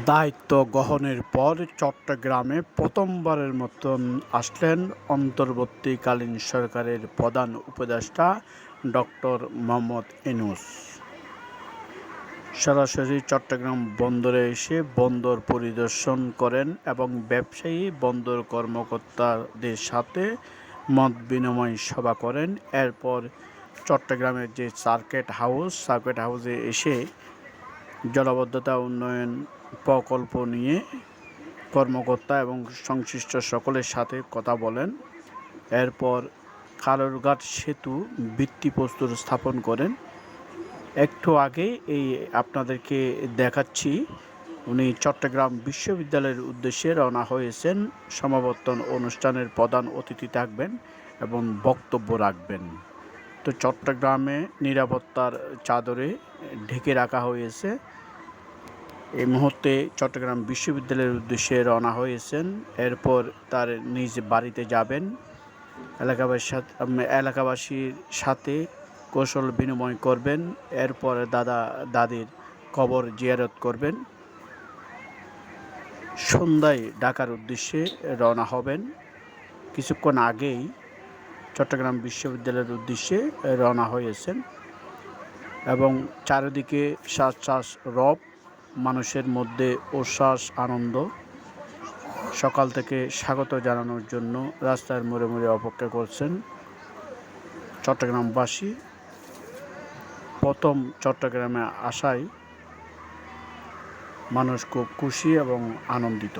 দায়িত্ব গ্রহণের পর চট্টগ্রামে প্রথমবারের মতন আসলেন অন্তর্বর্তীকালীন সরকারের প্রধান উপদেষ্টা ডক্টর মোহাম্মদ ইউনূস। সরাসরি চট্টগ্রাম বন্দরে এসে বন্দর পরিদর্শন করেন এবং ব্যবসায়ী বন্দর কর্মকর্তাদের সাথে মতবিনিময় সভা করেন। এরপর চট্টগ্রামের যে সার্কিট হাউসে এসে জলাবদ্ধতা উন্নয়ন প্রকল্প নিয়ে কর্মকর্তা এবং সংশ্লিষ্ট সকলের সাথে কথা বলেন। এরপর কালুরঘাট সেতু ভিত্তিপ্রস্তর স্থাপন করেন। একটু আগে আপনাদেরকে দেখাচ্ছি, উনি চট্টগ্রাম বিশ্ববিদ্যালয়ের উদ্দেশ্যে রওনা হয়েছেন। সমাবর্তন অনুষ্ঠানের প্রধান অতিথি থাকবেন এবং বক্তব্য রাখবেন। তো চট্টগ্রামে নিরাপত্তার চাদরে ঢেকে রাখা হয়েছে। এই মুহূর্তে চট্টগ্রাম বিশ্ববিদ্যালয়ের উদ্দেশ্যে রওনা হয়েছেন। এরপর তার নিজ বাড়িতে যাবেন, এলাকাবাসীর সাথে কৌশল বিনিময় করবেন। এরপর দাদির কবর জিয়ারত করবেন। সন্ধ্যায় ঢাকার উদ্দেশ্যে রওনা হবেন। কিছুক্ষণ আগেই চট্টগ্রাম বিশ্ববিদ্যালয়ের উদ্দেশ্যে রওনা হয়েছেন এবং চারিদিকে শ্বাস রব, মানুষের মধ্যে উচ্ছ্বাস আনন্দ। সকাল থেকে স্বাগত জানানোর জন্য রাস্তার মোড়ে মোড়ে অপেক্ষা করছেন চট্টগ্রামবাসী। প্রথম চট্টগ্রামে আসায় মানুষ খুব খুশি এবং আনন্দিত।